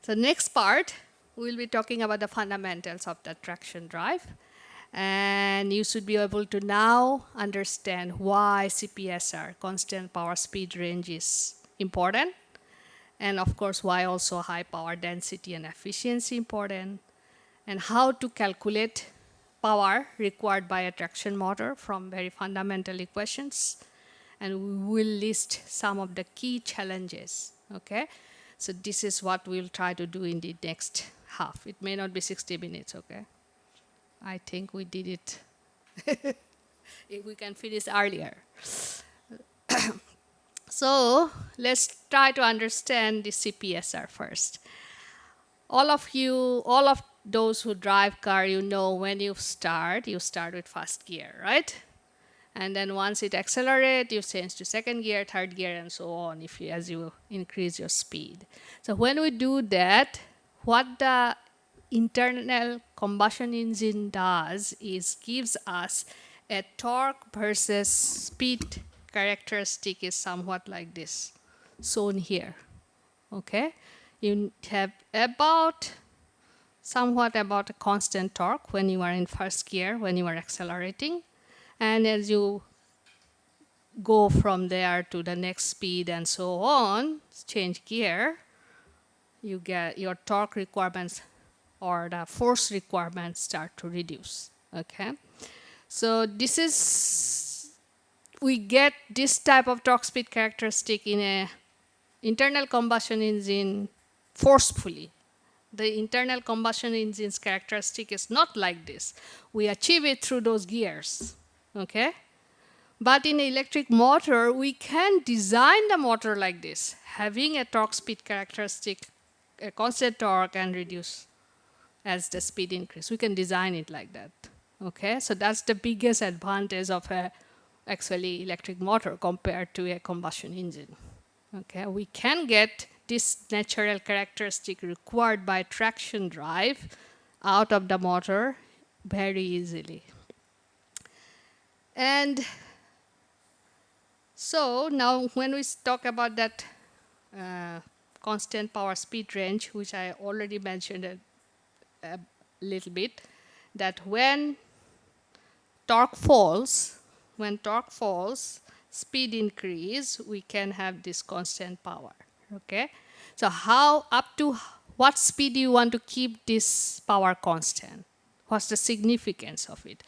So next part, we'll be talking about the fundamentals of the traction drive. And you should be able to now understand why CPSR, constant power speed range, is important. And of course, why also high power density and efficiency important. And how to calculate power required by a traction motor from very fundamental equations. And we will list some of the key challenges, okay? So this is what we'll try to do in the next half. It may not be 60 minutes, okay? I think we did it. If we can finish earlier. So let's try to understand the CPSR first. All of those who drive car, you know when you start with first gear, right? And then once it accelerates, you change to second gear, third gear, and so on as you increase your speed. So when we do that, what the internal combustion engine does is gives us a torque versus speed characteristic is somewhat like this, shown here. Okay? You have somewhat about a constant torque when you are in first gear, when you are accelerating. And as you go from there to the next speed and so on, change gear, you get your torque requirements or the force requirements start to reduce. Okay, so we get this type of torque speed characteristic in a internal combustion engine forcefully. The internal combustion engine's characteristic is not like this. We achieve it through those gears. Okay? But in an electric motor, we can design the motor like this, having a torque speed characteristic, a constant torque, and reduce as the speed increase. We can design it like that. Okay, so that's the biggest advantage of a actually electric motor compared to a combustion engine. Okay, we can get this natural characteristic required by traction drive out of the motor very easily. And so now when we talk about that constant power speed range, which I already mentioned a little bit, that when torque falls, speed increase, we can have this constant power. Okay, so up to what speed you want to keep this power constant? What's the significance of it?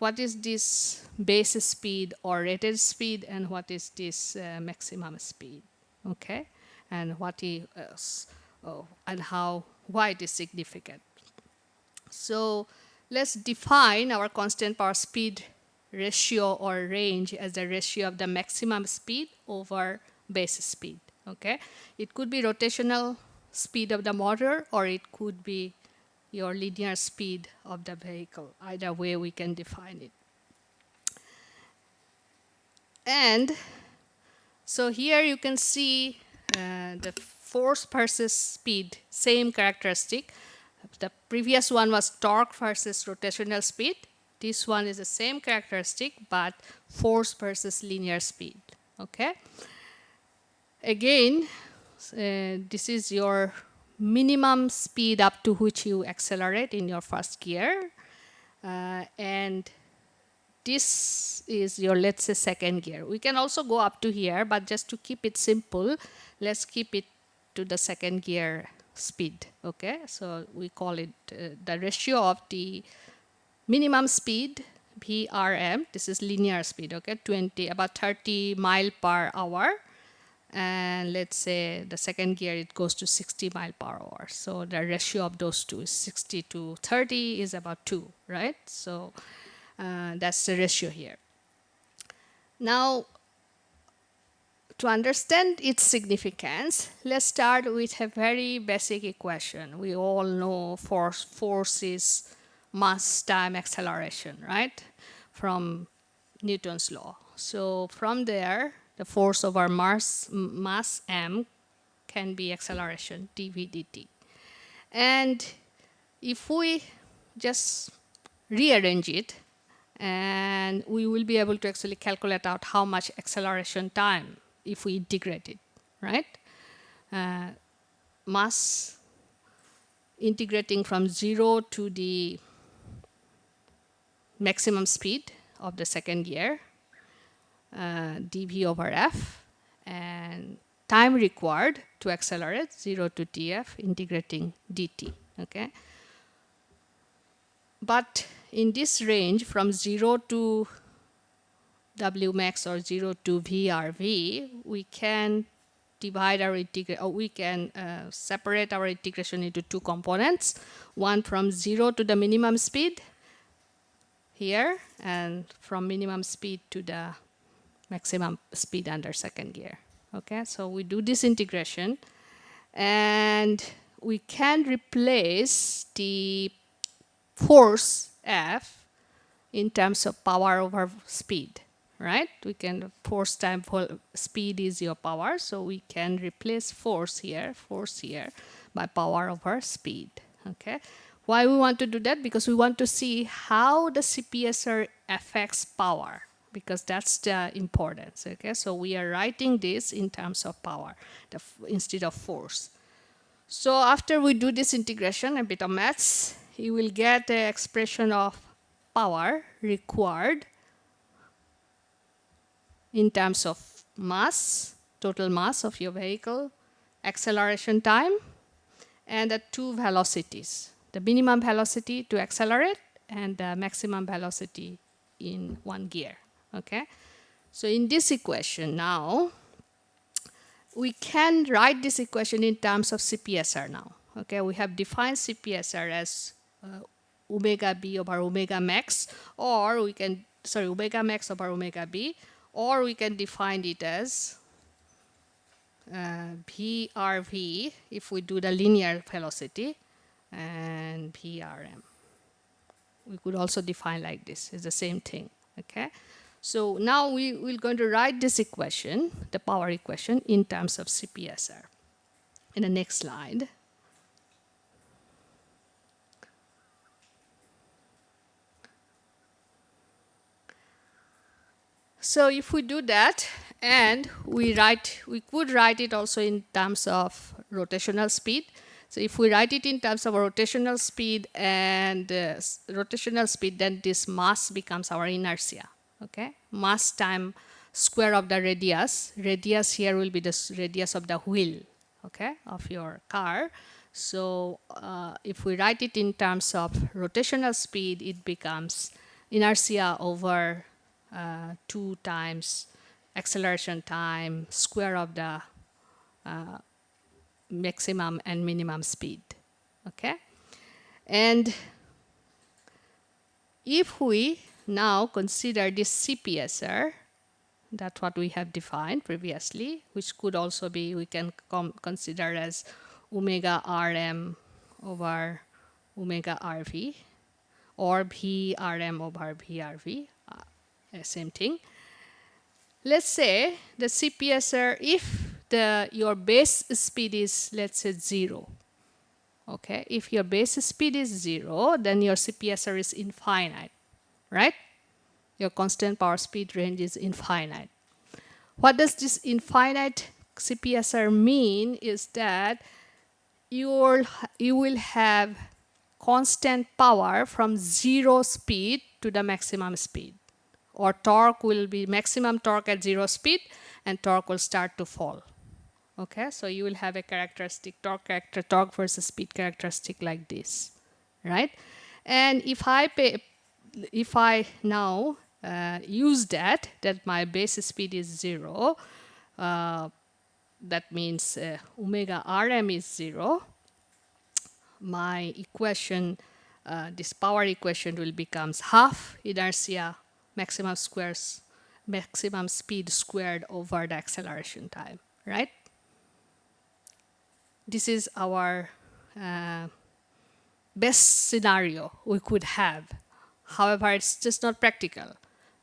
What is this base speed or rated speed, and what is this maximum speed? Okay, and why it is significant? So let's define our constant power speed ratio or range as the ratio of the maximum speed over base speed. Okay, it could be rotational speed of the motor, or it could be your linear speed of the vehicle. Either way we can define it. And so here you can see the force versus speed, same characteristic. The previous one was torque versus rotational speed. This one is the same characteristic, but force versus linear speed. Okay. Again, this is your minimum speed up to which you accelerate in your first gear. And this is your, let's say, second gear. We can also go up to here, but just to keep it simple, let's keep it to the second gear speed. Okay, so we call it the ratio of the minimum speed, VRM. This is linear speed. Okay, about 30 mile per hour. And let's say the second gear, it goes to 60 mile per hour. So the ratio of those two is 60 to 30 is about 2, right? So that's the ratio here. Now, to understand its significance, let's start with a very basic equation. We all know force is mass time acceleration, right? From Newton's law. So from there, the force over mass m can be acceleration dv dt. And if we just rearrange it, and we will be able to actually calculate out how much acceleration time if we integrate it, right? mass integrating from 0 to the maximum speed of the second gear, dv over f, and time required to accelerate 0 to tf integrating dt. Okay, but in this range from 0 to W max or 0 to VRV, we can divide our integration, or we can separate our integration into two components. One from 0 to the minimum speed here, and from minimum speed to the maximum speed under second gear. Okay, so we do this integration, and we can replace the force F in terms of power over speed, right? We can force time speed is your power, so we can replace force here by power over speed. Okay, why we want to do that? Because we want to see how the CPSR affects power, because that's the importance. Okay, so we are writing this in terms of power instead of force. So after we do this integration, a bit of maths, you will get an expression of power required in terms of mass, total mass of your vehicle, acceleration time, and the two velocities, the minimum velocity to accelerate and the maximum velocity in one gear. Okay, so in this equation now, we can write this equation in terms of CPSR now. Okay, we have defined CPSR as omega b over omega max, or we can, omega max over omega b, or we can define it as VRV if we do the linear velocity, and VRM. We could also define like this. It's the same thing. Okay, so now we're going to write this equation, the power equation, in terms of CPSR. In the next slide. So if we do that, and we could write it also in terms of rotational speed. So if we write it in terms of rotational speed and rotational speed, then this mass becomes our inertia. Okay, mass time square of the radius. Radius here will be the radius of the wheel, okay, of your car. So if we write it in terms of rotational speed, it becomes inertia over 2 times acceleration time square of the maximum and minimum speed. Okay, and if we now consider this CPSR, that's what we have defined previously, which could also be, we can consider as omega Rm over omega Rv, or Vrm over Vrv, same thing. Let's say the CPSR, if your base speed is, let's say, 0. Okay, if your base speed is 0, then your CPSR is infinite, right? Your constant power speed range is infinite. What does this infinite CPSR mean is that you will have constant power from 0 speed to the maximum speed, or torque will be maximum torque at 0 speed, and torque will start to fall. Okay, so you will have a characteristic torque versus speed characteristic like this, right? And if I now use that my base speed is 0, that means omega Rm is 0, my equation, this power equation will becomes half inertia maximum speed squared over the acceleration time, right? This is our best scenario we could have. However, it's just not practical.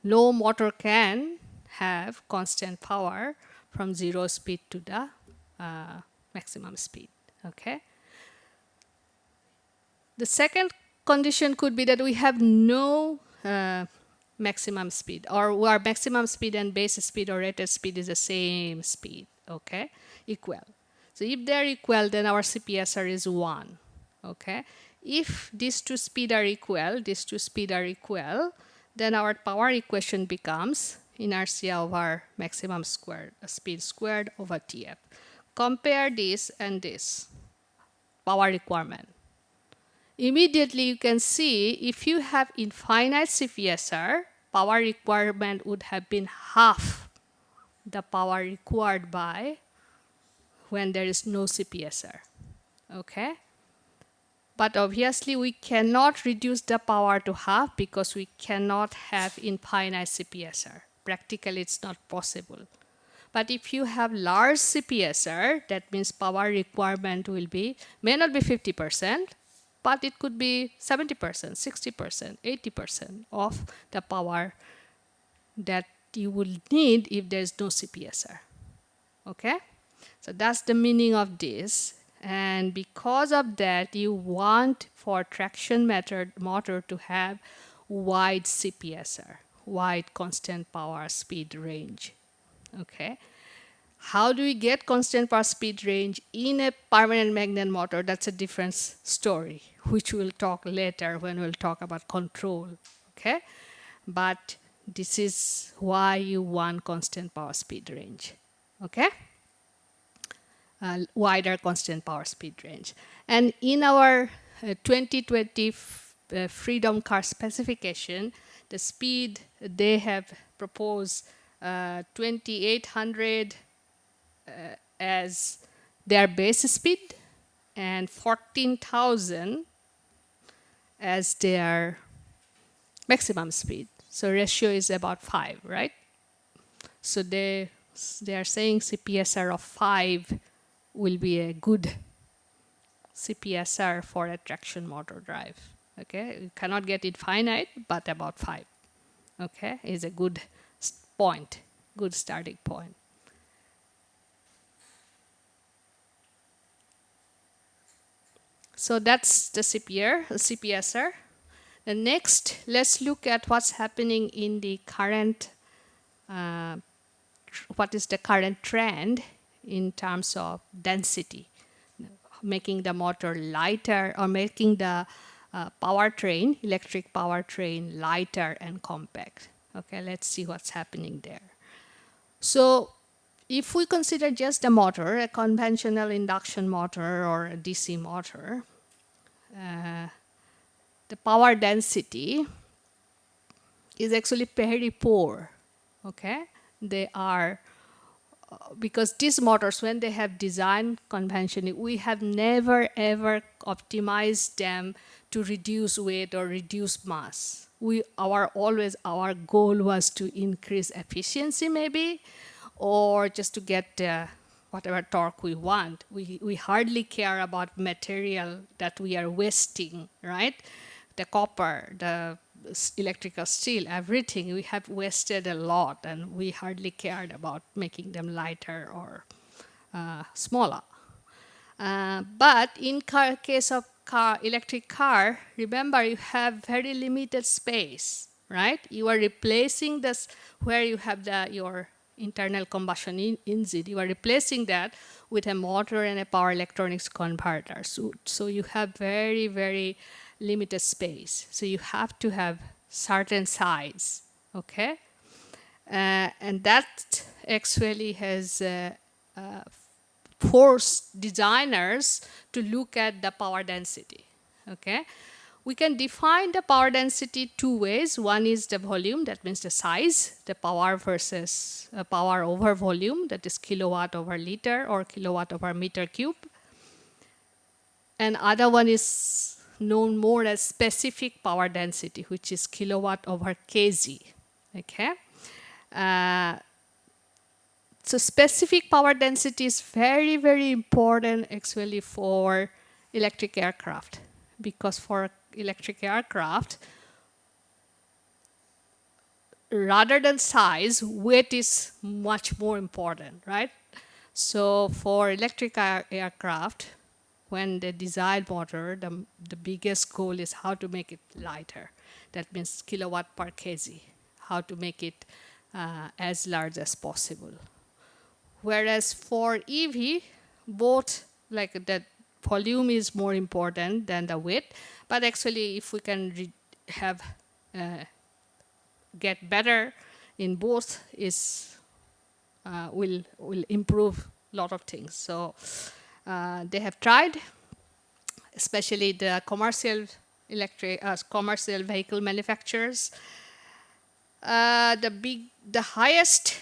No motor can have constant power from 0 speed to the maximum speed. Okay. The second condition could be that we have no maximum speed, or our maximum speed and base speed or rated speed is the same speed. Okay, equal. So if they're equal, then our CPSR is 1. Okay. If these two speed are equal, then our power equation becomes inertia over maximum squared, speed squared over TF. Compare this and this power requirement. Immediately you can see if you have infinite CPSR, power requirement would have been half the power required by when there is no CPSR. Okay? But obviously we cannot reduce the power to half because we cannot have infinite CPSR. Practically it's not possible. But if you have large CPSR, that means power requirement may not be 50%, but it could be 70%, 60%, 80% of the power that you will need if there is no CPSR. Okay? So that's the meaning of this. And because of that, you want for traction motor to have wide CPSR, wide constant power speed range. Okay. How do we get constant power speed range in a permanent magnet motor? That's a different story, which we'll talk later when we'll talk about control. Okay. But this is why you want constant power speed range. Okay. Wider constant power speed range. And in our 2020 Freedom Car specification, the speed they have proposed 2800 as their base speed and 14,000 as their maximum speed. So ratio is about 5, right? So they are saying CPSR of 5 will be a good CPSR for a traction motor drive. Okay, you cannot get it finite, but about 5. Okay, is a good point, good starting point. So that's the CPSR. The next, let's look at what's happening in the current, what is the current trend in terms of density, making the motor lighter or making the powertrain, electric powertrain, lighter and compact. Okay, let's see what's happening there. So if we consider just a motor, a conventional induction motor or a DC motor, the power density is actually very poor. Okay, they are because these motors, when they have designed conventionally, we have never ever optimized them to reduce weight or reduce mass. Our goal was to increase efficiency maybe, or just to get whatever torque we want. We hardly care about material that we are wasting, right? The copper, the electrical steel, everything, we have wasted a lot, and we hardly cared about making them lighter or smaller. But in case of electric car, remember you have very limited space, right? You are replacing this where you have your internal combustion engine. You are replacing that with a motor and a power electronics converter. So you have very, very limited space. So you have to have certain size, okay? And that actually has forced designers to look at the power density, okay? We can define the power density two ways. One is the volume, that means the size, the power versus power over volume, that is kilowatt over liter or kilowatt over meter cube. And other one is known more as specific power density, which is kilowatt over kg, okay? So specific power density is very, very important actually for electric aircraft, because for electric aircraft, rather than size, weight is much more important, right? So for electric aircraft, when they design motor, the biggest goal is how to make it lighter. That means kilowatt per kg, how to make it as large as possible. Whereas for EV, both, like that volume is more important than the weight, but actually if we can have get better in both is will improve a lot of things. So they have tried, especially the commercial vehicle manufacturers. The highest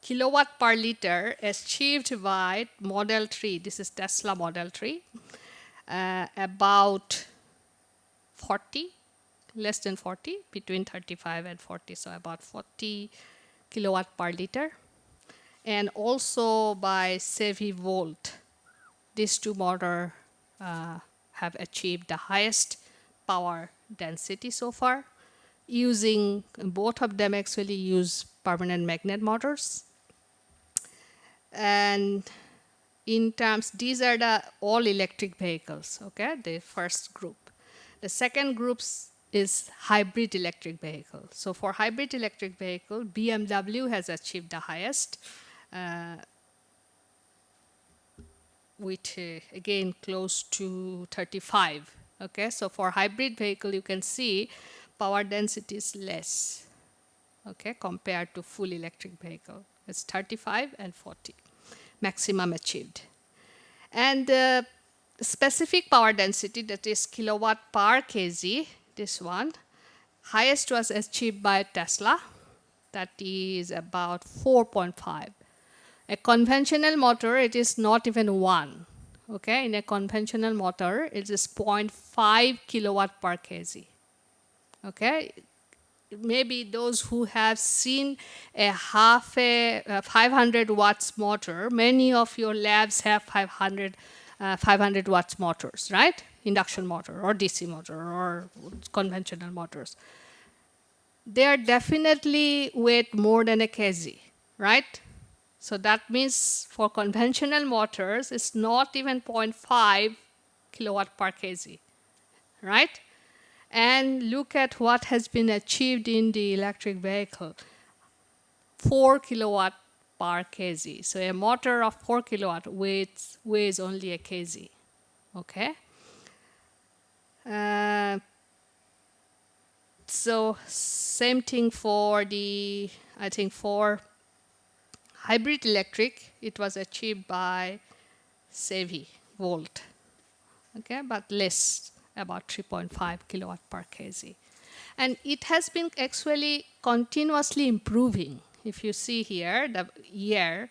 kilowatt per liter achieved by Model 3, this is Tesla Model 3, about 40, less than 40, between 35 and 40, so about 40 kilowatt per liter. And also by Chevy Volt, these two motors have achieved the highest power density so far. Using both of them actually use permanent magnet motors. And in terms, these are the all electric vehicles, okay, the first group. The second group is hybrid electric vehicle. So for hybrid electric vehicle, BMW has achieved the highest, with again close to 35. Okay, so for hybrid vehicle, you can see power density is less, okay, compared to full electric vehicle. It's 35 and 40 maximum achieved. And the specific power density, that is kilowatt per kg, this one, highest was achieved by Tesla, that is about 4.5. A conventional motor, it is not even 1. Okay, in a conventional motor, it is 0.5 kilowatt per kg. Okay, maybe those who have seen a 500 watts motor, many of your labs have 500 watts motors, right? Induction motor or DC motor or conventional motors. They are definitely weight more than a kg, right? So that means for conventional motors, it's not even 0.5 kilowatt per kg, right? And look at what has been achieved in the electric vehicle, 4 kilowatt per kg. So a motor of 4 kilowatt weighs only a kg, okay? So same thing for the, I think for hybrid electric, it was achieved by Chevy Volt, okay, but less, about 3.5 kilowatt per kg. And it has been actually continuously improving. If you see here, the year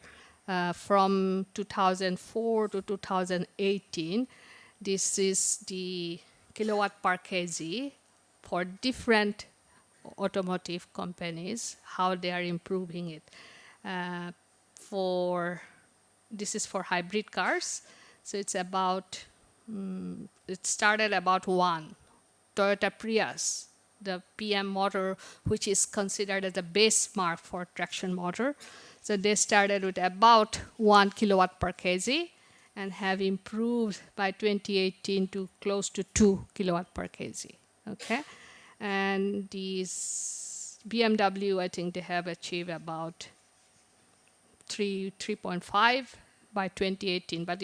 from 2004 to 2018, this is the kilowatt per kg for different automotive companies, how they are improving it. This is for hybrid cars, so it's about, it started about 1. Toyota Prius, the PM motor, which is considered as the benchmark for traction motor. So they started with about 1 kilowatt per kg and have improved by 2018 to close to 2 kilowatt per kg. Okay, and these BMW, I think they have achieved about 3.5 by 2018, but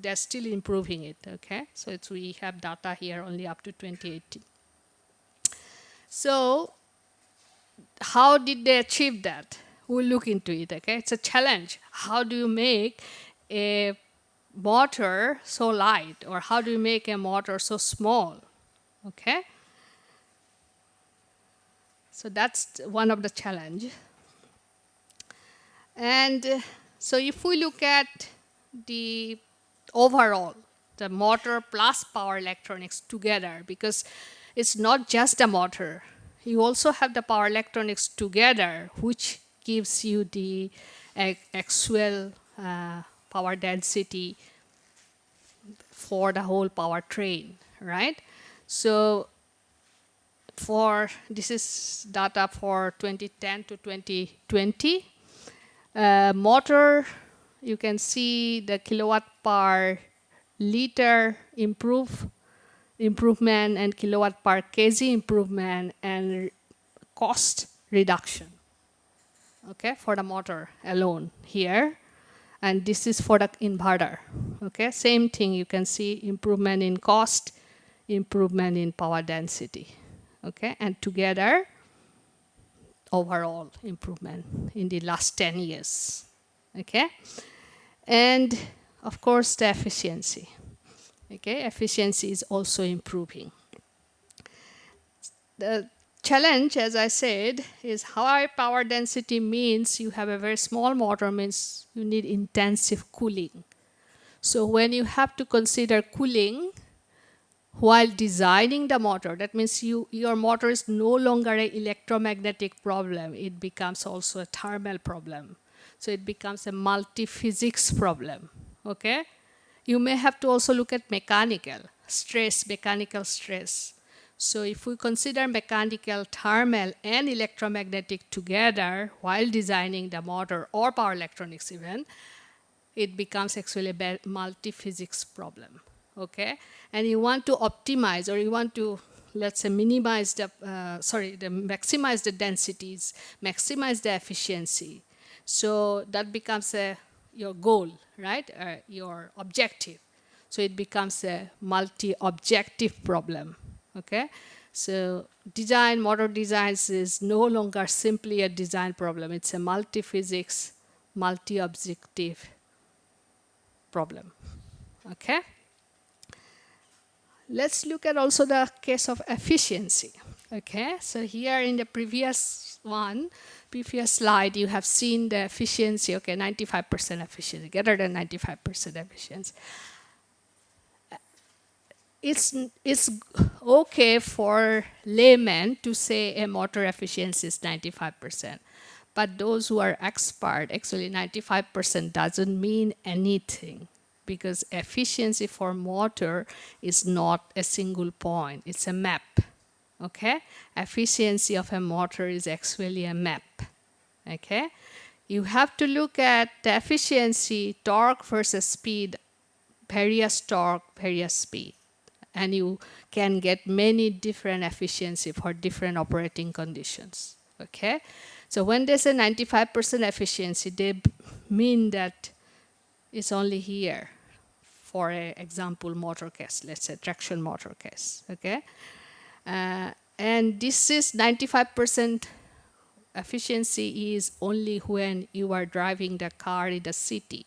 they're still improving it. Okay, so we have data here only up to 2018. So how did they achieve that? We'll look into it. Okay, it's a challenge. How do you make a motor so light, or how do you make a motor so small? Okay, so that's one of the challenge. And so if we look at the overall, the motor plus power electronics together, because it's not just a motor, you also have the power electronics together, which gives you the actual power density for the whole powertrain, right? So this is data for 2010 to 2020. Motor, you can see the kilowatt per liter improvement and kilowatt per kg improvement and cost reduction, okay, for the motor alone here. And this is for the inverter. Okay, same thing, you can see improvement in cost, improvement in power density. Okay, and together, overall improvement in the last 10 years. Okay, and of course the efficiency. Okay, efficiency is also improving. The challenge, as I said, is high power density means you have a very small motor, means you need intensive cooling. So when you have to consider cooling while designing the motor, that means your motor is no longer an electromagnetic problem. It becomes also a thermal problem. So it becomes a multi-physics problem. Okay? You may have to also look at mechanical stress. So if we consider mechanical, thermal, and electromagnetic together while designing the motor or power electronics even, it becomes actually a multi-physics problem. Okay? And you want to optimize, or you want to, let's say, maximize the densities, maximize the efficiency. So that becomes your goal, right? Your objective. So it becomes a multi-objective problem. Okay? So motor designs is no longer simply a design problem. It's a multi-physics, multi-objective problem. Okay? Let's look at also the case of efficiency. Okay? So here in the previous slide, you have seen the efficiency, okay, 95% efficiency, greater than 95% efficiency. It's okay for laymen to say a motor efficiency is 95%. But those who are expert, actually 95% doesn't mean anything, because efficiency for motor is not a single point, it's a map. Okay? Efficiency of a motor is actually a map. Okay? You have to look at the efficiency, torque versus speed, various torque, various speed. And you can get many different efficiency for different operating conditions. Okay? So when they say 95% efficiency, they mean that it's only here for an example motor case, let's say traction motor case. Okay? And this is 95% efficiency is only when you are driving the car in the city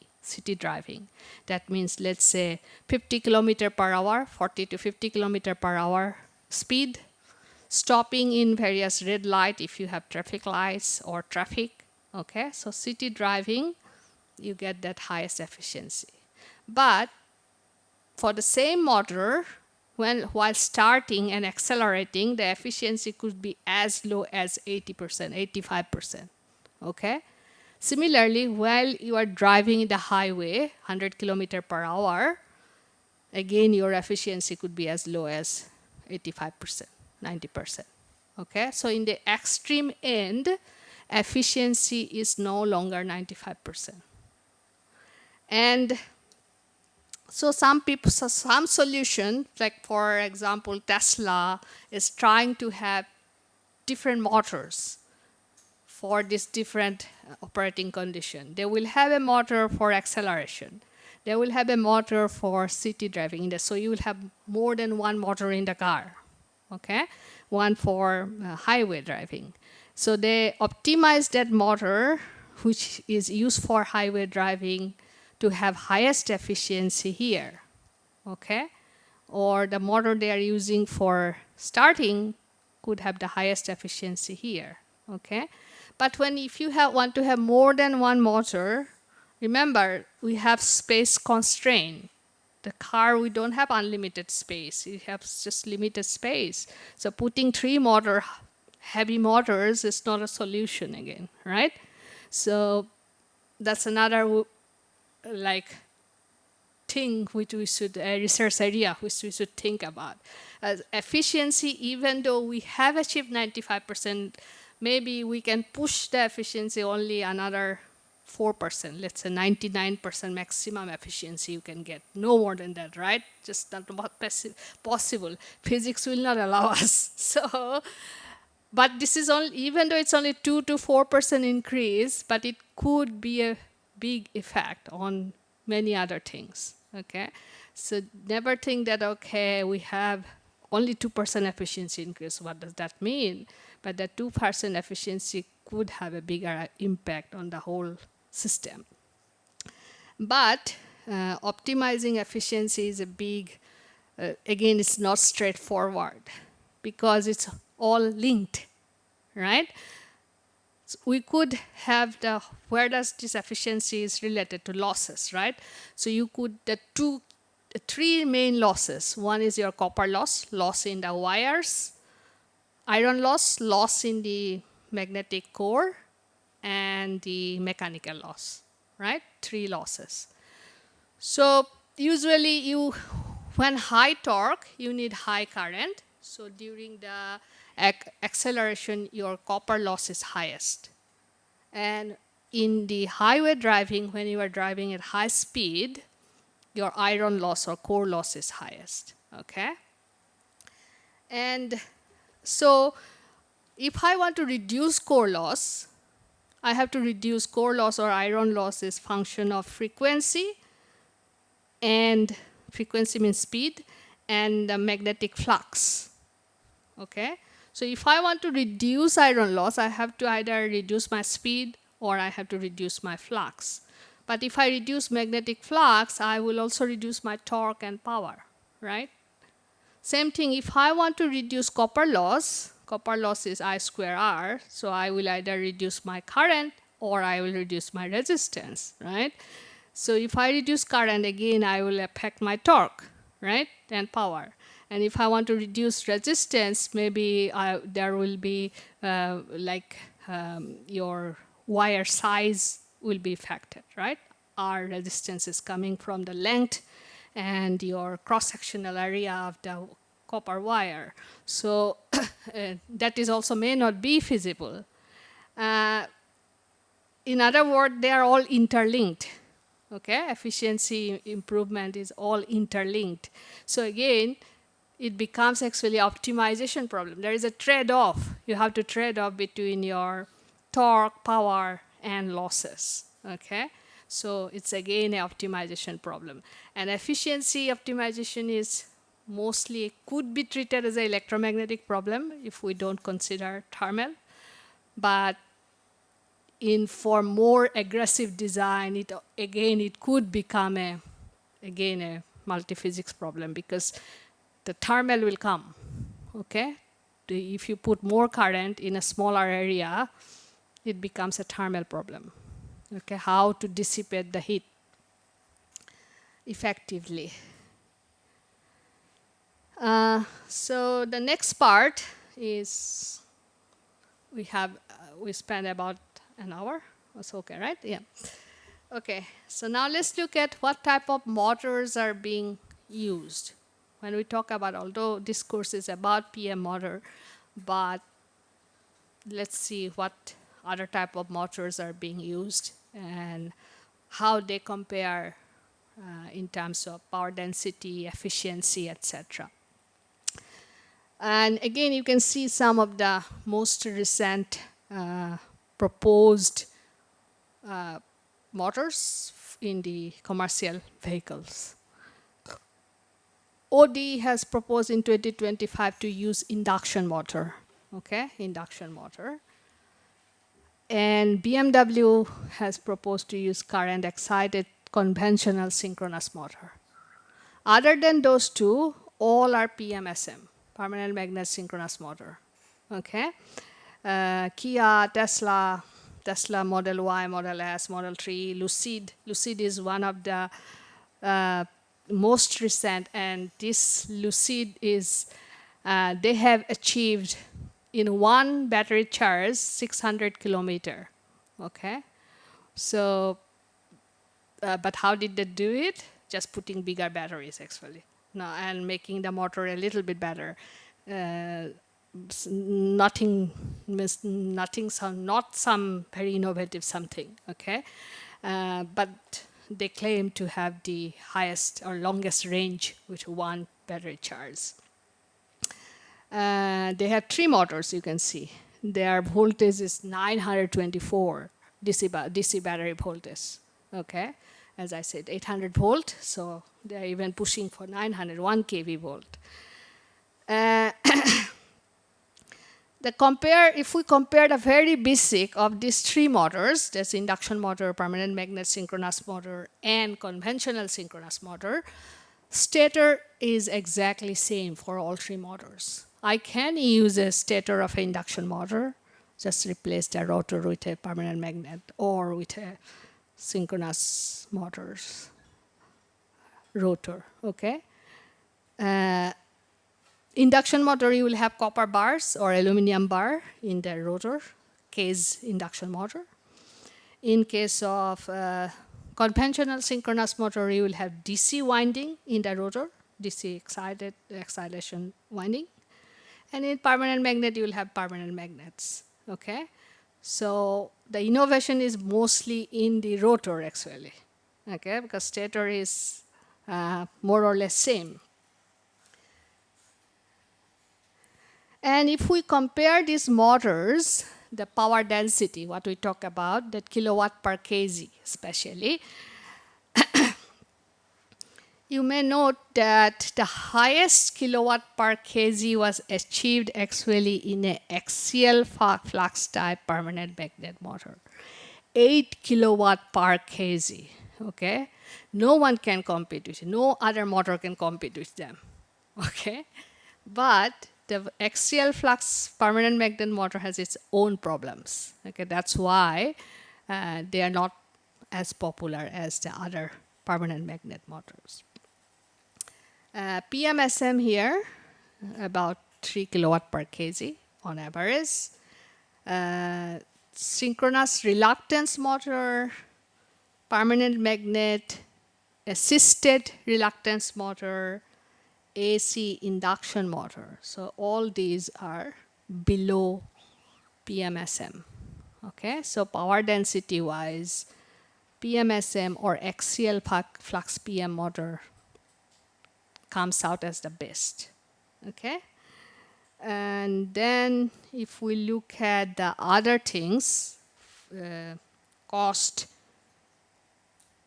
driving. That means, let's say 50 kilometer per hour, 40 to 50 kilometer per hour speed, stopping in various red light if you have traffic lights or traffic. Okay, so city driving, you get that highest efficiency. But for the same motor, while starting and accelerating, the efficiency could be as low as 80%, 85%. Okay? Similarly, while you are driving in the highway, 100 kilometer per hour, again, your efficiency could be as low as 85%, 90%. Okay? So in the extreme end, efficiency is no longer 95%. And so some solution, like for example, Tesla is trying to have different motors for this different operating condition. They will have a motor for acceleration. They will have a motor for city driving. So you will have more than one motor in the car, okay? One for highway driving. So they optimize that motor, which is used for highway driving, to have highest efficiency here, okay? Or the motor they are using for starting could have the highest efficiency here, okay? But if you want to have more than one motor, remember, we have space constraint. The car, we don't have unlimited space. We have just limited space. So putting 3 heavy motors is not a solution again, right? So that's another thing which we should, research area which we should think about. As efficiency, even though we have achieved 95%, maybe we can push the efficiency only another 4%, let's say 99% maximum efficiency you can get. No more than that, right? Just not possible. Physics will not allow us. So, but this is only, even though it's only 2 to 4% increase, but it could be a big effect on many other things, okay? So never think that, okay, we have only 2% efficiency increase. What does that mean? But that 2% efficiency could have a bigger impact on the whole system. But optimizing efficiency is a big, again, it's not straightforward because it's all linked, right? So we could have where does this efficiency is related to losses, right? So you could, three main losses. One is your copper loss in the wires, iron loss in the magnetic core, and the mechanical loss, right? 3 losses. So usually when high torque, you need high current. So during the acceleration, your copper loss is highest. And in the highway driving, when you are driving at high speed, your iron loss or core loss is highest, okay? And so if I want to reduce core loss, I have to reduce core loss or iron loss is function of frequency, and frequency means speed, and the magnetic flux, okay? So if I want to reduce iron loss, I have to either reduce my speed or I have to reduce my flux. But if I reduce magnetic flux, I will also reduce my torque and power, right? Same thing, if I want to reduce copper loss is I square R, so I will either reduce my current or I will reduce my resistance, right? So if I reduce current, again, I will affect my torque, right, and power. And if I want to reduce resistance, maybe there will be your wire size will be affected, right? R resistance is coming from the length and your cross-sectional area of the copper wire. So that is also may not be feasible. In other words, they are all interlinked. Okay, efficiency improvement is all interlinked. So again, it becomes actually optimization problem. There is a trade-off. You have to trade off between your torque, power, and losses. Okay, so it's again an optimization problem. And efficiency optimization is mostly could be treated as an electromagnetic problem if we don't consider thermal, but for more aggressive design, it could become a multi-physics problem because the thermal will come, okay? If you put more current in a smaller area, it becomes a thermal problem, okay? How to dissipate the heat effectively. So the next part is we spent about an hour. That's okay, right? Yeah. Okay, so now let's look at what type of motors are being used. When we talk about, although this course is about PM motor, but let's see what other type of motors are being used and how they compare in terms of power density, efficiency, etc. And again, you can see some of the most recent proposed motors in the commercial vehicles. OD has proposed in 2025 to use induction motor, okay, induction motor. And BMW has proposed to use current excited conventional synchronous motor. Other than those two, all are PMSM, permanent magnet synchronous motor, okay? Kia, Tesla Model Y, Model S, Model 3, Lucid. Lucid is one of the most recent, and this Lucid is, they have achieved in one battery charge 600 kilometer, okay? So, but how did they do it? Just putting bigger batteries actually, no, and making the motor a little bit better. Not some very innovative something, okay? But they claim to have the highest or longest range with one battery charge. They have 3 motors, you can see. Their voltage is 924 DC battery voltage, Okay, as I said, 800 volt, so they're even pushing for 901 kV volt. Uh, if we compare the very basic of these three motors, that's induction motor, permanent magnet synchronous motor, and conventional synchronous motor, stator is exactly same for all three motors. I can use a stator of an induction motor, just replace the rotor with a permanent magnet or with a synchronous motors rotor, okay? Induction motor, you will have copper bars or aluminum bar in the rotor, case induction motor. In case of conventional synchronous motor, you will have DC winding in the rotor, DC excitation winding. And in permanent magnet, you will have permanent magnets, okay? So the innovation is mostly in the rotor, actually, okay? Because stator is more or less same. And if we compare these motors, the power density, what we talk about, that kilowatt per kg especially, you may note that the highest kilowatt per kg was achieved actually in an axial flux type permanent magnet motor. 8 kilowatt per kg, okay? No one can compete with it. No other motor can compete with them, okay? But the axial flux permanent magnet motor has its own problems, okay? That's why they are not as popular as the other permanent magnet motors. PMSM here, about 3 kilowatt per kg on average. Synchronous reluctance motor, permanent magnet, assisted reluctance motor, AC induction motor. So all these are below PMSM. Okay, so power density wise, PMSM or axial flux PM motor comes out as the best. Okay, and then if we look at the other things, cost,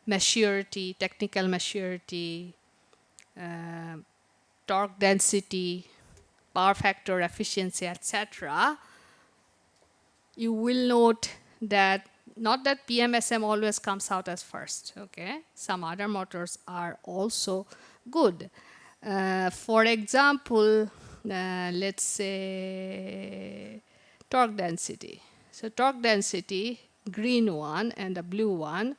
maturity, technical maturity, torque density, power factor, efficiency, etc., you will note that not that PMSM always comes out as first, okay? Some other motors are also good. For example, let's say torque density. So torque density, green one and the blue one.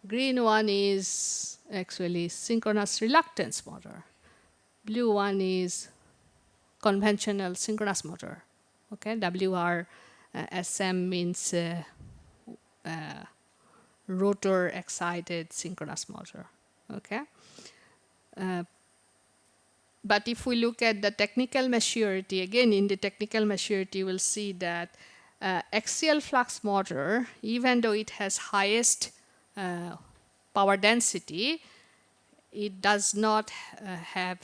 Green one is actually synchronous reluctance motor. Blue one is conventional synchronous motor. Okay, WRSM means rotor excited synchronous motor. Okay. But if we look at the technical maturity, again in the technical maturity, we'll see that axial flux motor, even though it has highest power density, it does not have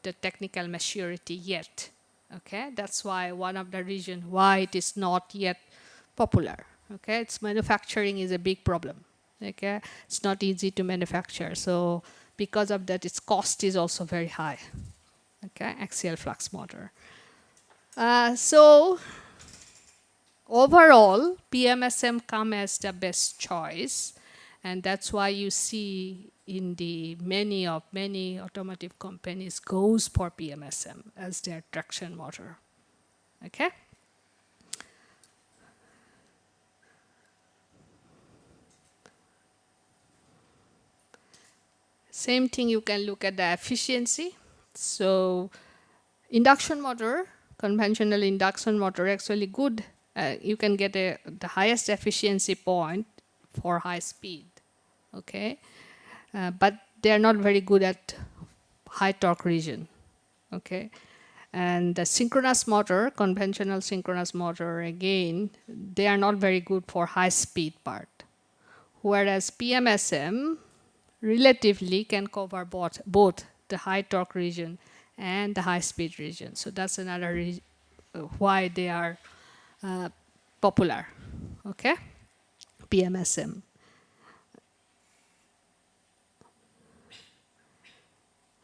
the technical maturity yet. Okay, that's why one of the reasons why it is not yet popular. Okay, its manufacturing is a big problem. Okay, it's not easy to manufacture, so because of that, its cost is also very high. Okay, axial flux motor. So overall, PMSM come as the best choice, and that's why you see in the many automotive companies goes for PMSM as their traction motor. Okay. Same thing, you can look at the efficiency. So induction motor, conventional induction motor, actually good. You can get the highest efficiency point for high speed. Okay, but they are not very good at high torque region. Okay, and the synchronous motor, conventional synchronous motor, again, they are not very good for high speed part. Whereas PMSM relatively can cover both the high torque region and the high speed region. So that's another why they are popular. Okay, PMSM.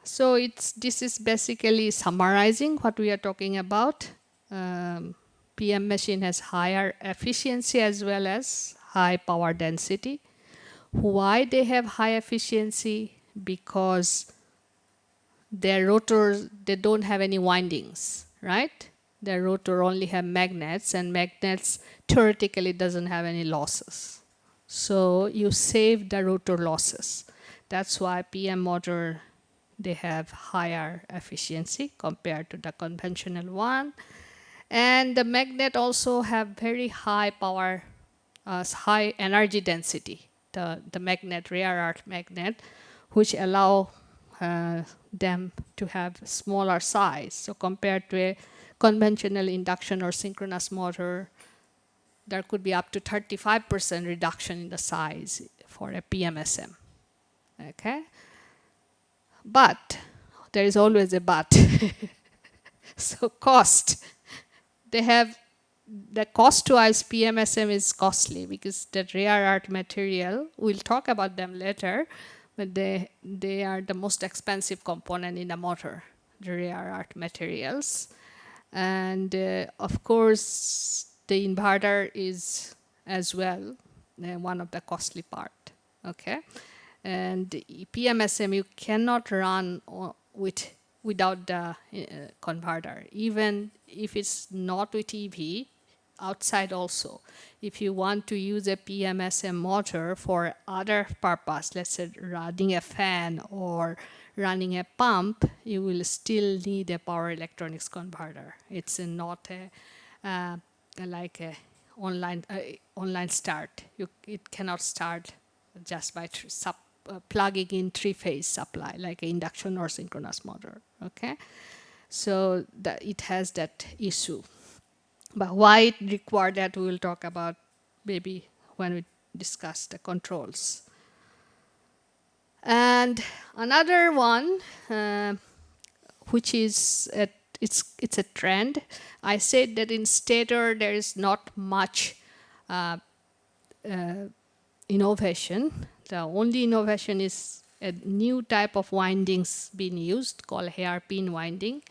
So this is basically summarizing what we are talking about. PM machine has higher efficiency as well as high power density. Why they have high efficiency? Because their rotors, they don't have any windings, right? Their rotor only have magnets, and magnets theoretically doesn't have any losses. So you save the rotor losses. That's why PM motor, they have higher efficiency compared to the conventional one. And the magnet also have very high power, high energy density. The magnet, rare earth magnet, which allow them to have smaller size. So compared to a conventional induction or synchronous motor, there could be up to 35% reduction in the size for a PMSM. Okay, but there is always a but. So cost, they have the cost wise PMSM is costly because the rare earth material, we'll talk about them later, but they are the most expensive component in the motor, the rare earth materials. And of course the inverter is as well one of the costly part. Okay, and PMSM you cannot run without the converter, even if it's not with EV, outside also. If you want to use a PMSM motor for other purpose, let's say running a fan or running a pump, you will still need a power electronics converter. It's not like a online start. It cannot start just by plugging in three-phase supply like an induction or synchronous motor. Okay, so it has that issue. But why it required that, we will talk about maybe when we discuss the controls. And another one, which is it's a trend. I said that in stator there is not much innovation. The only innovation is a new type of windings being used called hairpin winding.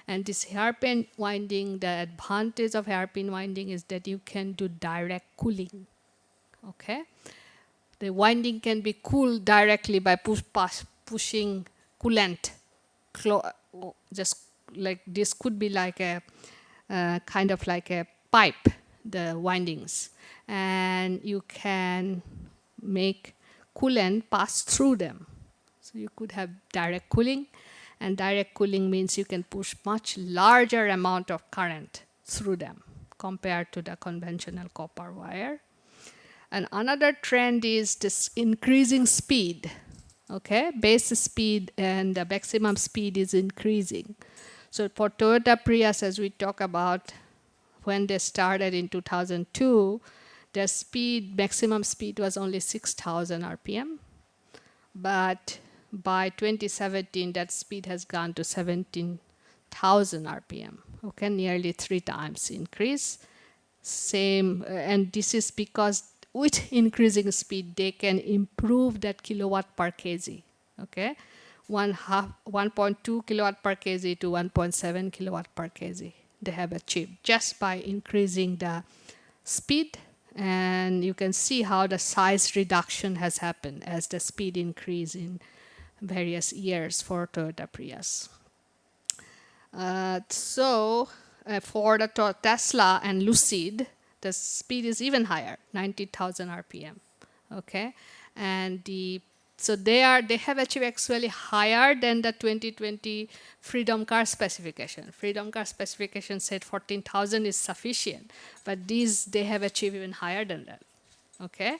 And this hairpin winding, the advantage of hairpin winding is that you can do direct cooling. Okay, the winding can be cooled directly by pushing coolant. Just like this could be like a kind of like a pipe, the windings, and you can make coolant pass through them. So you could have direct cooling, and direct cooling means you can push much larger amount of current through them compared to the conventional copper wire. And another trend is this increasing speed. Okay, base speed and the maximum speed is increasing. So for Toyota Prius, as we talk about, when they started in 2002, their maximum speed was only 6,000 RPM. But by 2017, that speed has gone to 17,000 RPM. Okay, nearly 3 times increase. And this is because with increasing speed, they can improve that kilowatt per kg. Okay, 1.2 kilowatt per kg to 1.7 kilowatt per kg they have achieved just by increasing the speed. And you can see how the size reduction has happened as the speed increase in various years for Toyota Prius. For the Tesla and Lucid, the speed is even higher, 90,000 RPM. Okay, and they have achieved actually higher than the 2020 Freedom Car specification. Freedom Car specification said 14,000 is sufficient, but they have achieved even higher than that. Okay.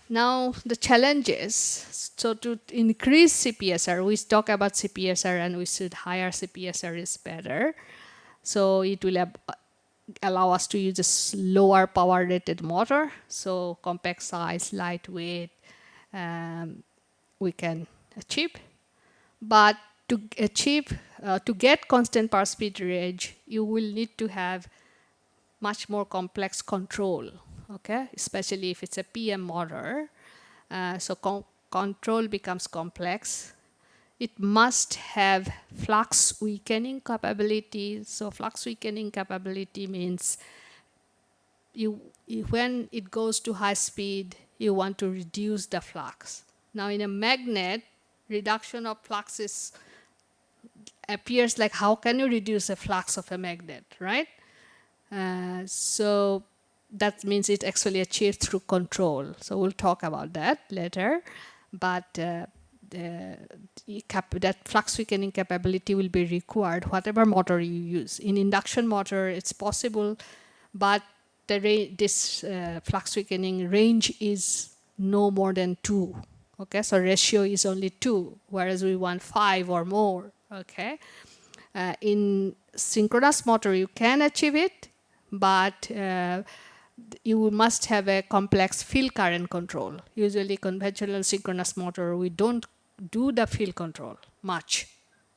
Now the challenges. So to increase CPSR, we talk about CPSR and we said higher CPSR is better. So it will allow us to use a lower power rated motor. So compact size, lightweight, we can achieve. But to get constant power speed range, you will need to have much more complex control. Okay, especially if it's a PM motor. So control becomes complex. It must have flux weakening capability. So flux weakening capability means when it goes to high speed, you want to reduce the flux. Now in a magnet, reduction of flux appears like, how can you reduce the flux of a magnet, right? So that means it's actually achieved through control. So we'll talk about that later. But that flux weakening capability will be required whatever motor you use. In induction motor, it's possible, but this flux weakening range is no more than 2. Okay, so ratio is only 2, whereas we want 5 or more. Okay, in synchronous motor you can achieve it, but you must have a complex field current control. Usually conventional synchronous motor, we don't do the field control much,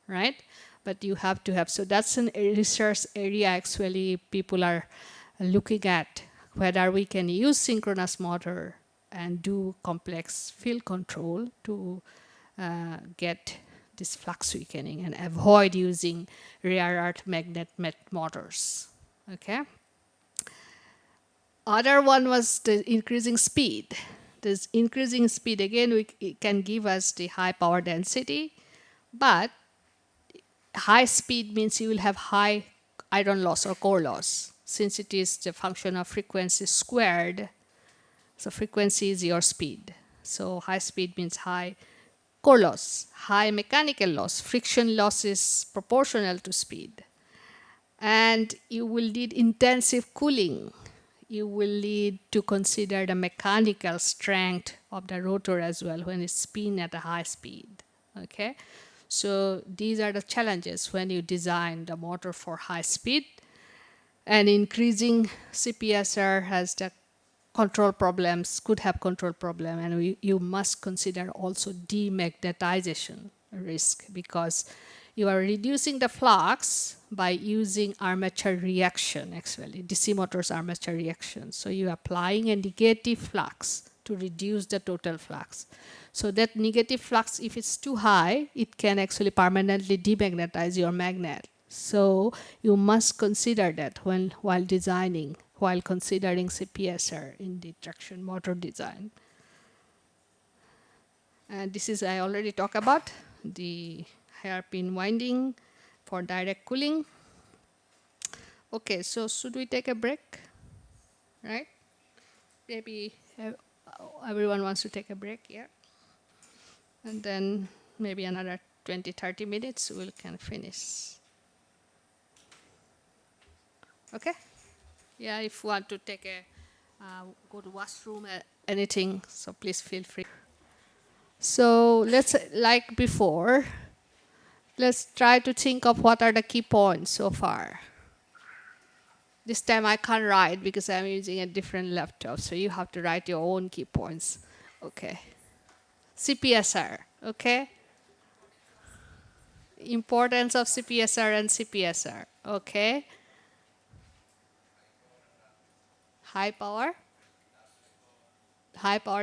right? But you have to have, so that's an research area actually people are looking at, whether we can use synchronous motor and do complex field control to get this flux weakening and avoid using rare earth magnet motors. Okay. Other one was the increasing speed. This increasing speed, again, it can give us the high power density, but high speed means you will have high iron loss or core loss, since it is the function of frequency squared. So frequency is your speed. So high speed means high core loss, high mechanical loss. Friction loss is proportional to speed. And you will need intensive cooling. You will need to consider the mechanical strength of the rotor as well when it's spin at a high speed. Okay, so these are the challenges when you design the motor for high speed. And increasing CPSR has the control problems, could have control problem, and you must consider also demagnetization risk, because you are reducing the flux by using armature reaction, actually, DC motors armature reaction. So you're applying a negative flux to reduce the total flux. So that negative flux, if it's too high, it can actually permanently demagnetize your magnet. So you must consider that while designing, while considering CPSR in the traction motor design. And this is, I already talked about, the hairpin winding for direct cooling. Okay, so should we take a break? Right? Maybe everyone wants to take a break, yeah? And then maybe another 20, 30 minutes, we can finish. Okay? Yeah, if you want to take a, go to washroom, anything, so please feel free. So let's, like before, let's try to think of what are the key points so far. This time I can't write because I'm using a different laptop, so you have to write your own key points. Okay. CPSR, okay? Importance of CPSR and CPSR, okay? High power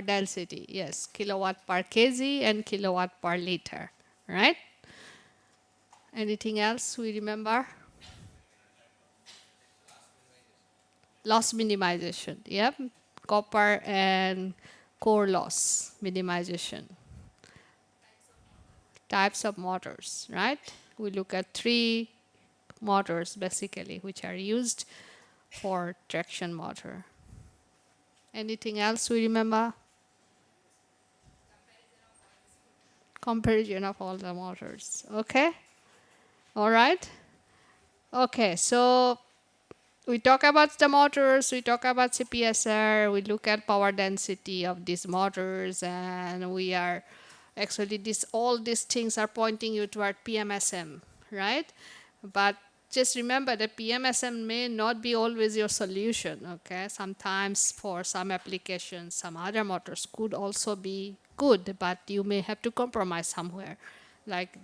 density, yes, kilowatt per kg and kilowatt per liter, right? Anything else we remember? Loss minimization, yep. Copper and core loss minimization. Types of motors, right? We look at 3 motors basically which are used for traction motor. Anything else we remember? Comparison of all the motors, okay? All right. Okay, so we talk about the motors, we talk about CPSR, we look at power density of these motors, and we are actually, all these things are pointing you toward PMSM, right? But just remember that PMSM may not be always your solution, okay? Sometimes for some applications, some other motors could also be good, but you may have to compromise somewhere. Like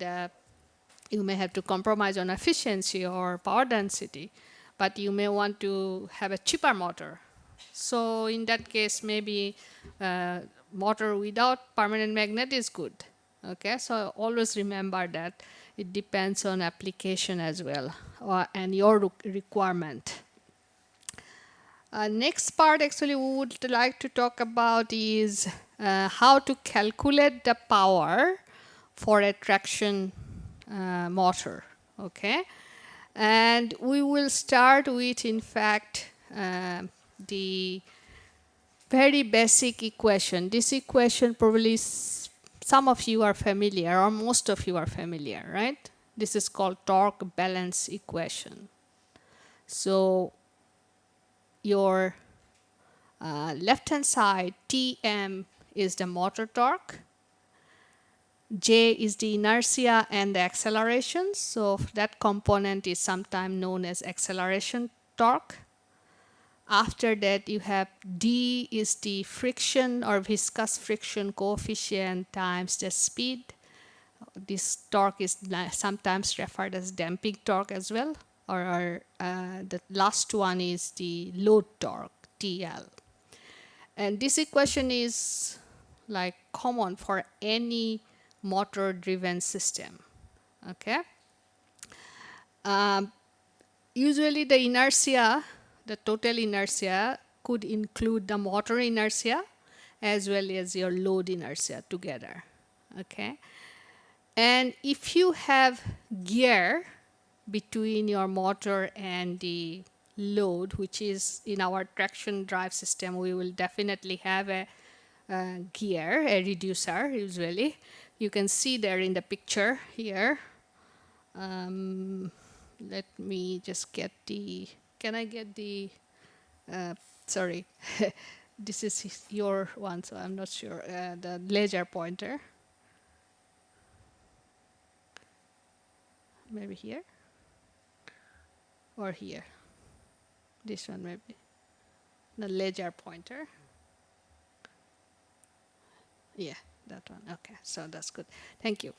you may have to compromise on efficiency or power density, but you may want to have a cheaper motor. So in that case, maybe motor without permanent magnet is good. Okay, so always remember that it depends on application as well, and your requirement. Next part actually we would like to talk about is how to calculate the power for a traction motor. Okay, and we will start with, in fact, the very basic equation. This equation probably some of you are familiar, or most of you are familiar, right? This is called torque balance equation. So your left hand side, Tm, is the motor torque, J is the inertia and the acceleration. So that component is sometimes known as acceleration torque. After that, you have D is the friction or viscous friction coefficient times the speed. This torque is sometimes referred as damping torque as well. Or the last one is the load torque, TL. And this equation is like common for any motor driven system. Okay. Usually the inertia, the total inertia, could include the motor inertia as well as your load inertia together. Okay. And if you have gear between your motor and the load, which is in our traction drive system, we will definitely have a gear, a reducer usually. You can see there in the picture here. Let me just get the, can I get the, sorry, this is your one, so I'm not sure, the laser pointer. Maybe here or here. This one maybe. The laser pointer. Yeah, that one. Okay, so that's good. Thank you.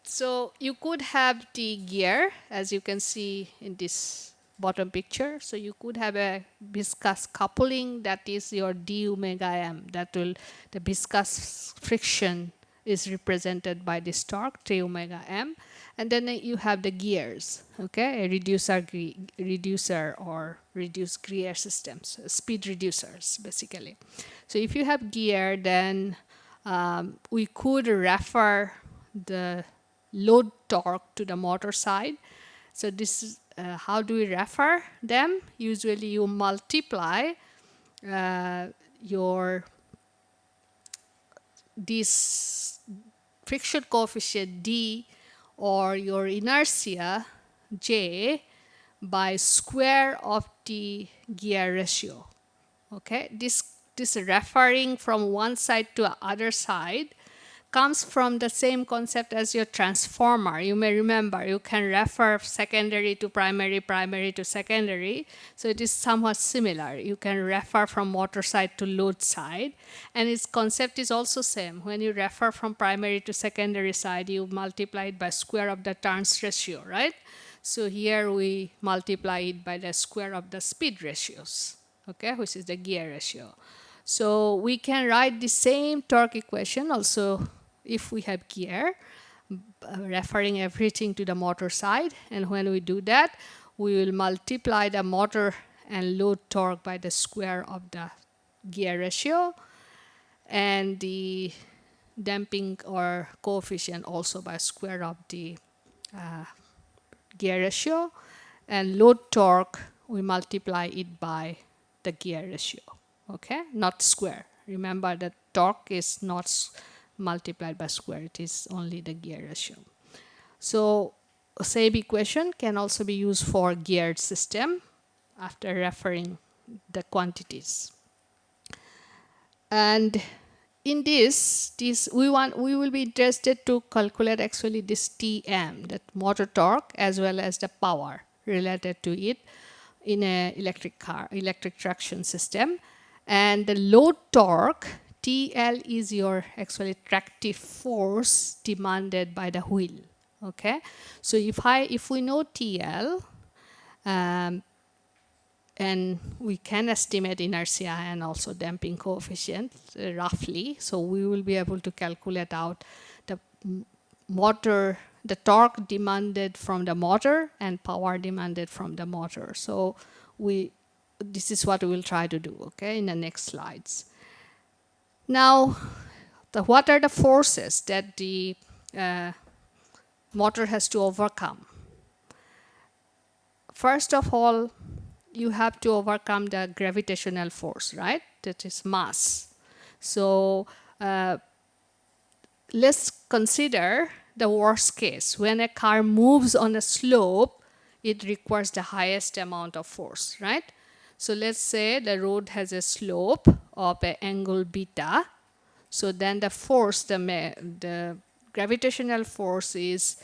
So you could have the gear, as you can see in this bottom picture. So you could have a viscous coupling, that is your d omega m. That will, the viscous friction is represented by this torque, 3 omega m. And then you have the gears, okay, a reducer or reduced gear systems, speed reducers, basically. So if you have gear, then we could refer the load torque to the motor side. So this is how do we refer them? Usually you multiply your this friction coefficient D or your inertia J by square of the gear ratio. Okay, this referring from one side to other side comes from the same concept as your transformer. You may remember, you can refer secondary to primary, primary to secondary. So it is somewhat similar. You can refer from motor side to load side. And its concept is also same. When you refer from primary to secondary side, you multiply it by square of the turns ratio, right? So here we multiply it by the square of the speed ratios, okay, which is the gear ratio. So we can write the same torque equation also if we have gear, referring everything to the motor side. And when we do that, we will multiply the motor and load torque by the square of the gear ratio, and the damping or coefficient also by square of the gear ratio, and load torque we multiply it by the gear ratio, okay, not square. Remember that torque is not multiplied by square, it is only the gear ratio. So same equation can also be used for geared system after referring the quantities. And in this we will be interested to calculate actually this Tm, that motor torque, as well as the power related to it in a electric traction system. And the load torque, TL, is your actually tractive force demanded by the wheel. Okay, so if we know TL, and we can estimate inertia and also damping coefficient roughly. So we will be able to calculate out the motor, the torque demanded from the motor and power demanded from the motor. So this is what we will try to do, okay, in the next slides. Now, what are the forces that the motor has to overcome? First of all, you have to overcome the gravitational force, right? That is mass. So let's consider the worst case. When a car moves on a slope, it requires the highest amount of force, right? So let's say the road has a slope of an angle beta. So then the force, the gravitational force is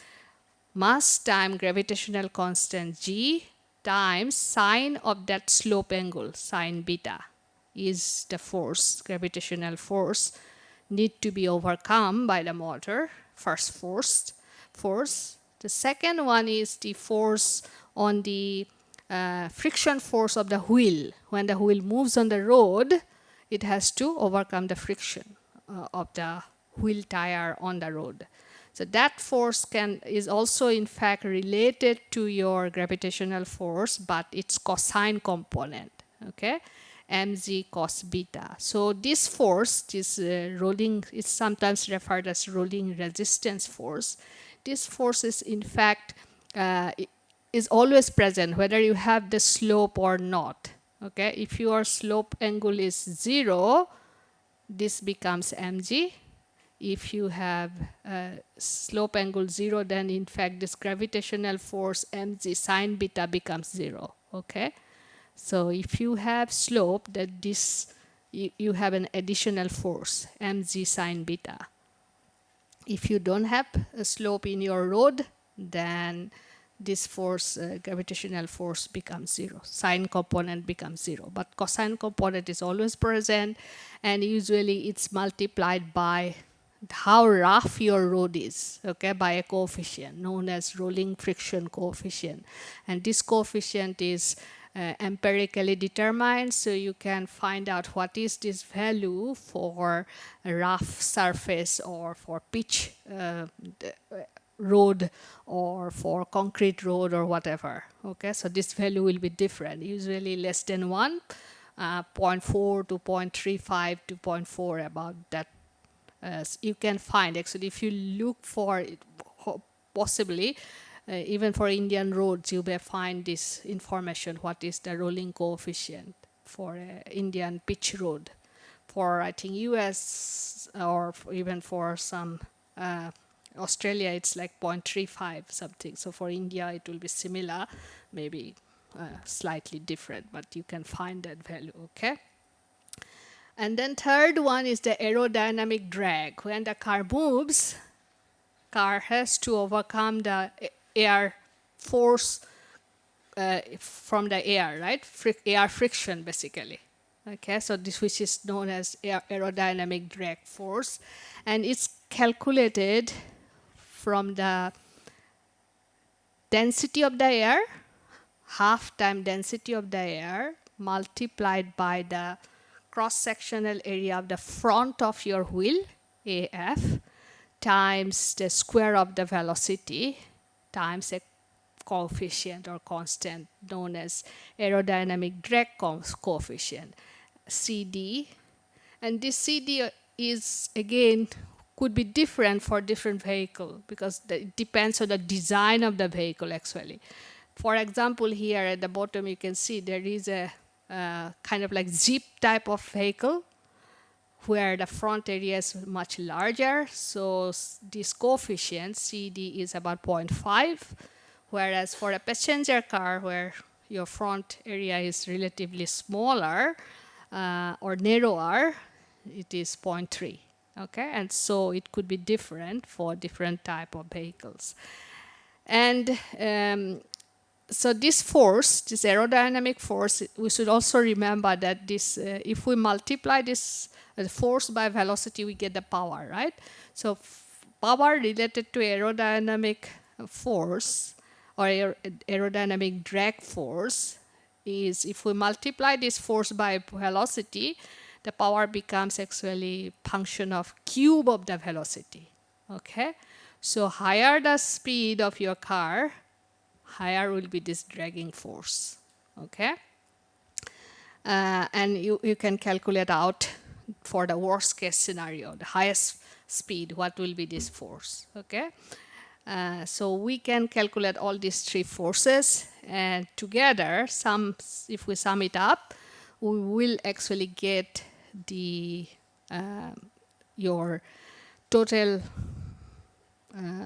mass times gravitational constant g times sine of that slope angle, sine beta, is the force, gravitational force, need to be overcome by the motor, first force. The second one is the force on the friction force of the wheel. When the wheel moves on the road, it has to overcome the friction of the wheel tire on the road. So that force is also in fact related to your gravitational force, but it's cosine component, okay? mg cos beta. So this force, this rolling, is sometimes referred as rolling resistance force. This force is in fact is always present whether you have the slope or not, okay? If your slope angle is 0, this becomes mg. If you have slope angle 0, then in fact this gravitational force mg sine beta becomes 0, okay? So if you have slope, that you have an additional force, mg sine beta. If you don't have a slope in your road, then this force, gravitational force, becomes 0. Sine component becomes 0. But cosine component is always present, and usually it's multiplied by how rough your road is, okay, by a coefficient known as rolling friction coefficient. And this coefficient is empirically determined, so you can find out what is this value for a rough surface or for pitch road or for concrete road or whatever, okay? So this value will be different, usually less than 1, 0.4 to 0.35 to 0.4, about that. You can find, actually, if you look for it, possibly even for Indian roads, you may find this information, what is the rolling coefficient for Indian pitch road. For, I think, US or even for some Australia, it's like 0.35 something. So for India, it will be similar, maybe slightly different, but you can find that value, okay? And then third one is the aerodynamic drag. When the car moves, car has to overcome the air force from the air, right? Air friction, basically. Okay, so this, which is known as aerodynamic drag force, and it's calculated from the density of the air, half time density of the air, multiplied by the cross-sectional area of the front of your wheel, AF, times the square of the velocity, times a coefficient or constant known as aerodynamic drag coefficient, CD. And this CD is, again, could be different for different vehicle because it depends on the design of the vehicle, actually. For example, here at the bottom, you can see there is a kind of like Jeep type of vehicle where the front area is much larger. So this coefficient, CD, is about 0.5, whereas for a passenger car where your front area is relatively smaller or narrower, it is 0.3. Okay, and so it could be different for different type of vehicles. And so this force, this aerodynamic force, we should also remember that this, if we multiply this force by velocity, we get the power, right? So power related to aerodynamic force or aerodynamic drag force is if we multiply this force by velocity, the power becomes actually function of cube of the velocity. Okay, so higher the speed of your car, higher will be this dragging force. Okay, and you can calculate out for the worst case scenario, the highest speed, what will be this force. Okay, so we can calculate all these three forces, and together, if we sum it up, we will actually get the your total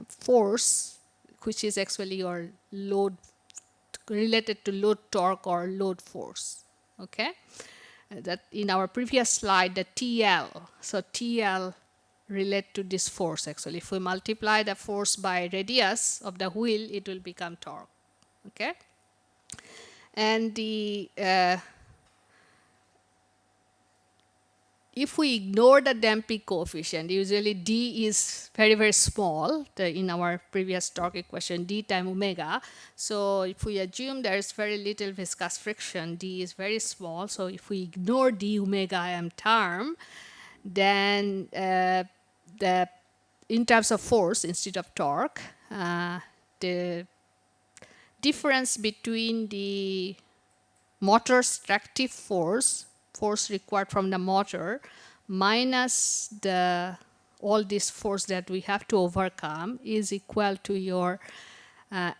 force, which is actually your load related to load torque or load force. Okay, that in our previous slide, the TL. So TL relate to this force actually. If we multiply the force by radius of the wheel, it will become torque. Okay, and the if we ignore the damping coefficient, usually d is very, very small. In our previous torque equation, d times omega. So if we assume there is very little viscous friction, d is very small. So if we ignore d omega m term, then in terms of force instead of torque, the difference between the motor's tractive force required from the motor minus all this force that we have to overcome is equal to your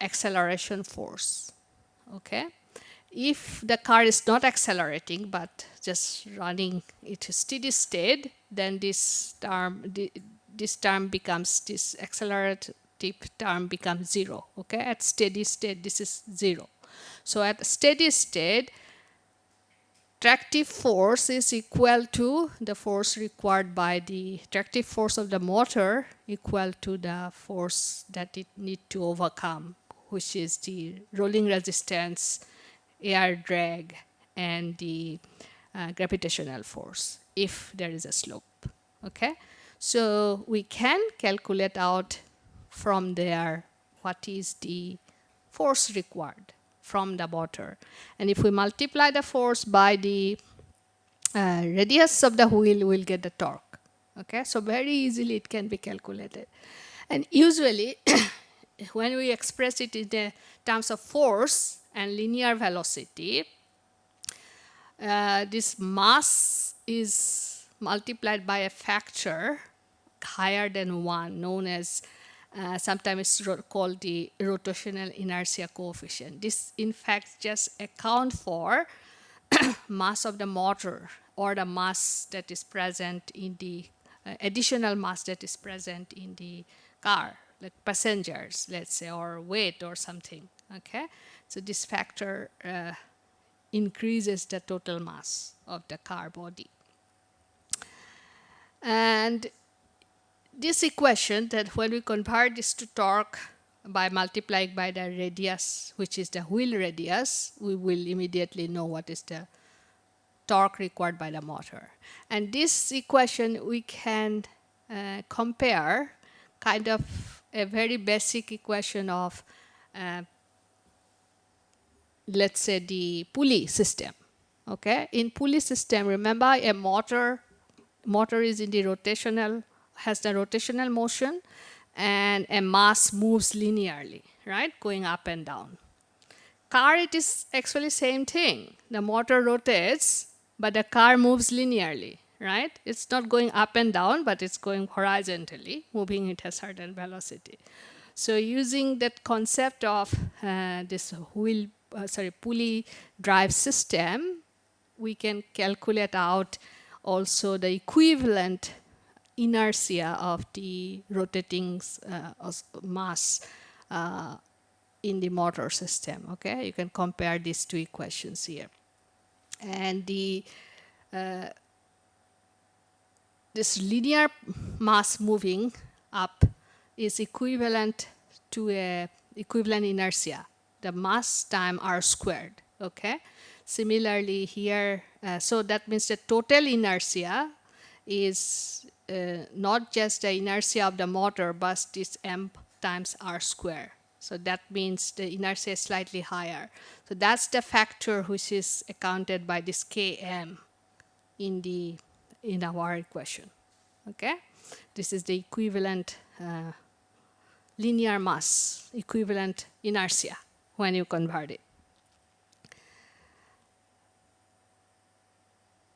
acceleration force. Okay, if the car is not accelerating but just running it steady state, then this term becomes, this accelerative term becomes zero. Okay, at steady state this is zero. So at steady state, tractive force is equal to the force required by the tractive force of the motor equal to the force that it need to overcome, which is the rolling resistance, air drag, and the gravitational force if there is a slope. Okay, so we can calculate out from there what is the force required from the motor. And if we multiply the force by the radius of the wheel, we'll get the torque. Okay, so very easily it can be calculated. And usually, when we express it in the terms of force and linear velocity, this mass is multiplied by a factor higher than 1, known as sometimes it's called the rotational inertia coefficient. This in fact just account for mass of the motor or the mass that is present in the additional mass that is present in the car, like passengers, let's say, or weight or something. Okay, so this factor increases the total mass of the car body. And this equation, that when we convert this to torque by multiplying by the radius, which is the wheel radius, we will immediately know what is the torque required by the motor. And this equation we can compare kind of a very basic equation of let's say the pulley system. Okay, in pulley system, remember a motor is in the has the rotational motion, and a mass moves linearly, right, going up and down. Car, it is actually same thing. The motor rotates, but the car moves linearly, right? It's not going up and down, but it's going horizontally, moving at a certain velocity. So using that concept of this pulley drive system, we can calculate out also the equivalent inertia of the rotating mass in the motor system. Okay, you can compare these two equations here, and this linear mass moving up is equivalent to a equivalent inertia, the mass time r squared. Okay, similarly here, so that means the total inertia is not just the inertia of the motor, but this m times r square. So that means the inertia is slightly higher. So that's the factor which is accounted by this Km in our equation. Okay, this is the equivalent linear mass, equivalent inertia when you convert it.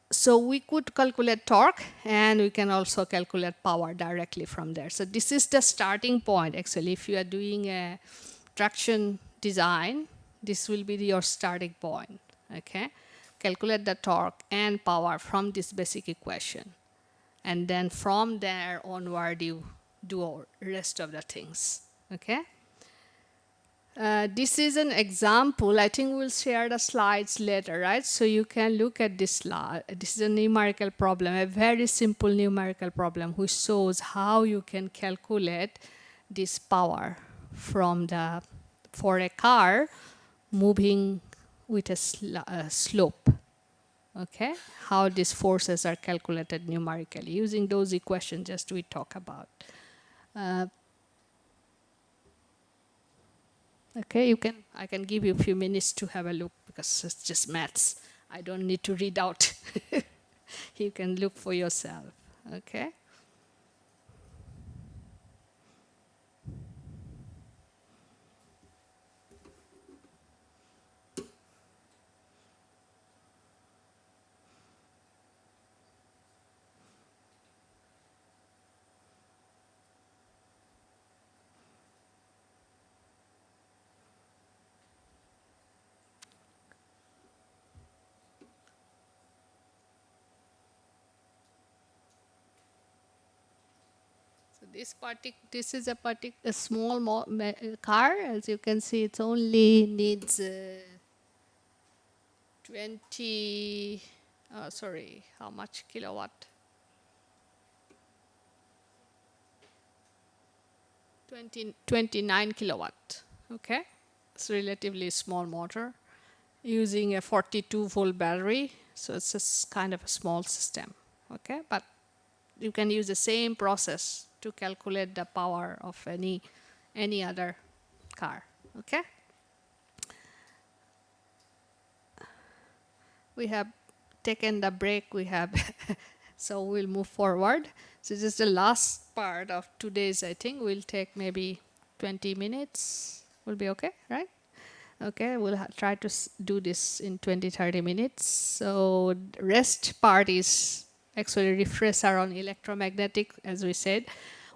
So we could calculate torque, and we can also calculate power directly from there. So this is the starting point. Actually, if you are doing a traction design, this will be your starting point. Okay, calculate the torque and power from this basic equation, and then from there onward you do all rest of the things. Okay. This is an example. I think we'll share the slides later, right? So you can look at this slide. This is a numerical problem, a very simple numerical problem, which shows how you can calculate this power from for a car moving with a slope. Okay, how these forces are calculated numerically using those equations just we talk about. Okay, I can give you a few minutes to have a look because it's just maths. I don't need to read out. You can look for yourself. Okay. So this is a small car. As you can see, it only needs 20. Sorry, how much kilowatt? 29 kilowatt. Okay, it's relatively small motor using a 42-volt battery. So it's just kind of a small system. Okay, but you can use the same process to calculate the power of any other car. Okay. We have taken the break. We have so we'll move forward. So this is the last part of today's. I think we'll take maybe 20 minutes. Will be okay, right? Okay, we'll try to do this in 20-30 minutes. So rest part is actually refresher on electromagnetic. As we said,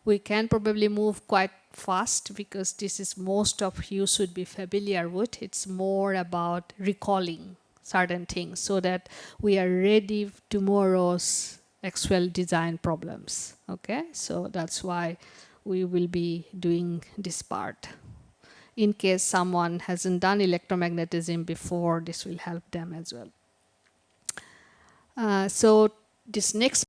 we can probably move quite fast because this is most of you should be familiar with. It's more about recalling certain things so that we are ready tomorrow's actual design problems. Okay, so that's why we will be doing this part. In case someone hasn't done electromagnetism before, this will help them as well. So this next